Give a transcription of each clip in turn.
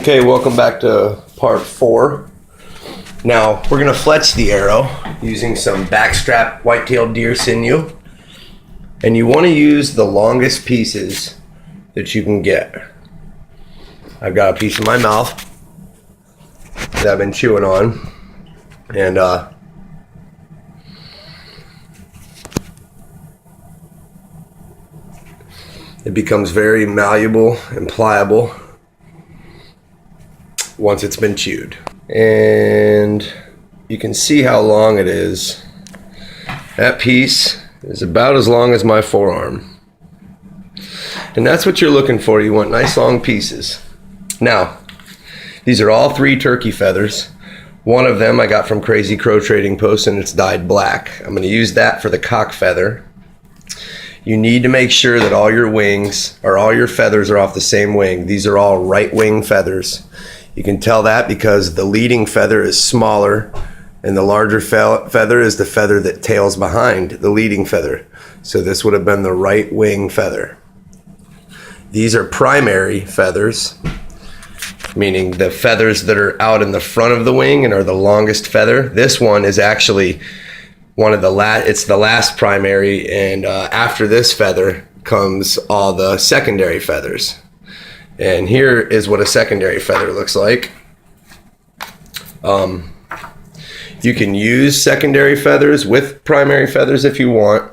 Okay, welcome back to part 4. Now, we're going to fletch the arrow using some backstrap white-tailed deer sinew. And you want to use the longest pieces that you can get. I've got a piece in my mouth that I've been chewing on. And it becomes very malleable and pliable once it's been chewed. And you can see how long it is. That piece is about as long as my forearm. And that's what you're looking for. You want nice long pieces. Now, these are all 3 turkey feathers. One of them I got from Crazy Crow Trading Post and it's dyed black. I'm going to use that for the cock feather. You need to make sure that all your wings or all your feathers are off the same wing. These are all right wing feathers. You can tell that because the leading feather is smaller and the larger feather is the feather that tails behind the leading feather. So this would have been the right wing feather. These are primary feathers, meaning the feathers that are out in the front of the wing and are the longest feather. This one is actually one of the it's the last primary, and after this feather comes all the secondary feathers. And here is what a secondary feather looks like. You can use secondary feathers with primary feathers if you want.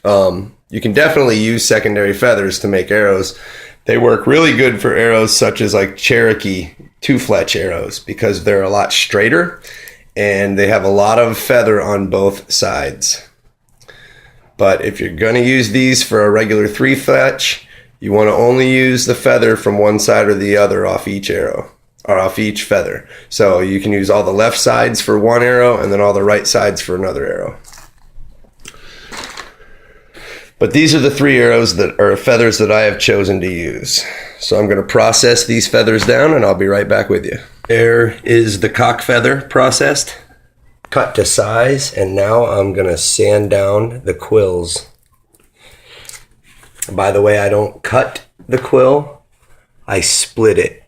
You can definitely use secondary feathers to make arrows. They work really good for arrows such as like Cherokee 2-fletch arrows because they're a lot straighter and they have a lot of feather on both sides. But if you're going to use these for a regular 3-fletch, you want to only use the feather from one side or the other off each arrow, or off each feather. So you can use all the left sides for one arrow and then all the right sides for another arrow. But these are the 3 arrows that are feathers that I have chosen to use. So I'm going to process these feathers down and I'll be right back with you. There is the cock feather processed, cut to size, and now I'm going to sand down the quills. By the way, I don't cut the quill, I split it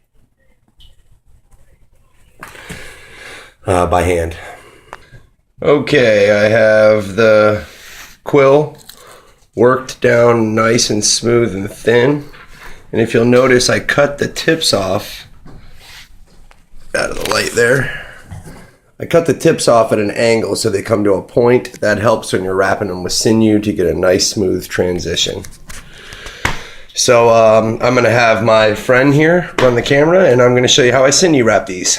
by hand. Okay, I have the quill worked down nice and smooth and thin. And if you'll notice, I cut the tips off out of the light there. I cut the tips off at an angle so they come to a point. That helps when you're wrapping them with sinew to get a nice smooth transition. So I'm going to have my friend here run the camera and I'm going to show you how I sinew wrap these.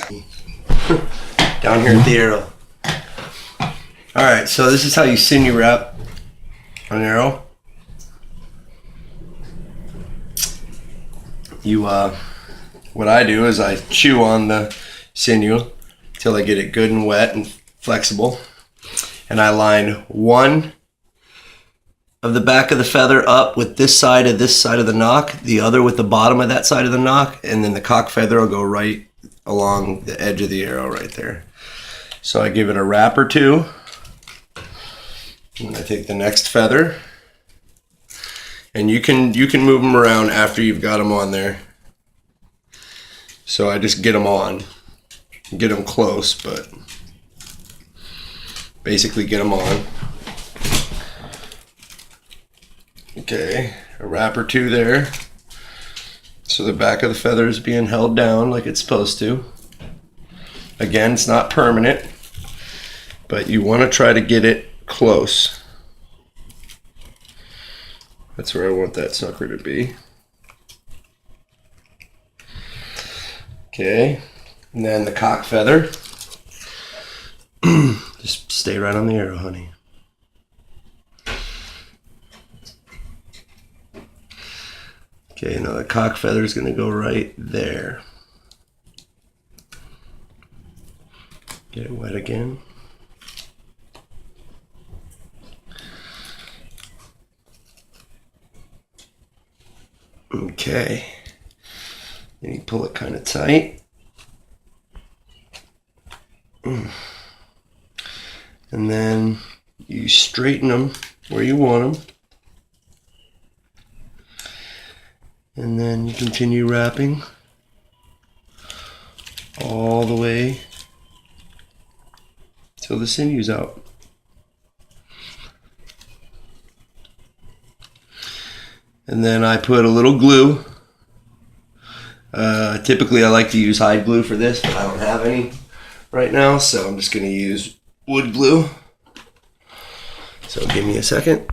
Down here at the arrow. Alright, so this is how you sinew wrap an arrow. What I do is I chew on the sinew till I get it good and wet and flexible. And I line one of the back of the feather up with this side of the knock, the other with the bottom of that side of the knock, and then the cock feather will go right along the edge of the arrow right there. So I give it a wrap or two, and I take the next feather, and you can move them around after you've got them on there. So I just get them on, get them close, but basically get them on. Okay, a wrap or two there. So the back of the feather is being held down like it's supposed to. Again, it's not permanent, but you want to try to get it close. That's where I want that sucker to be. Okay, and then the cock feather. Just stay right on the arrow, honey. Okay, now the cock feather is going to go right there. Get it wet again. Okay. And you pull it kind of tight. And then you straighten them where you want them. And then you continue wrapping. all the way till the sinew's out. And then I put a little glue. Typically I like to use hide glue for this, but I don't have any right now, so I'm just going to use wood glue. So give me a second.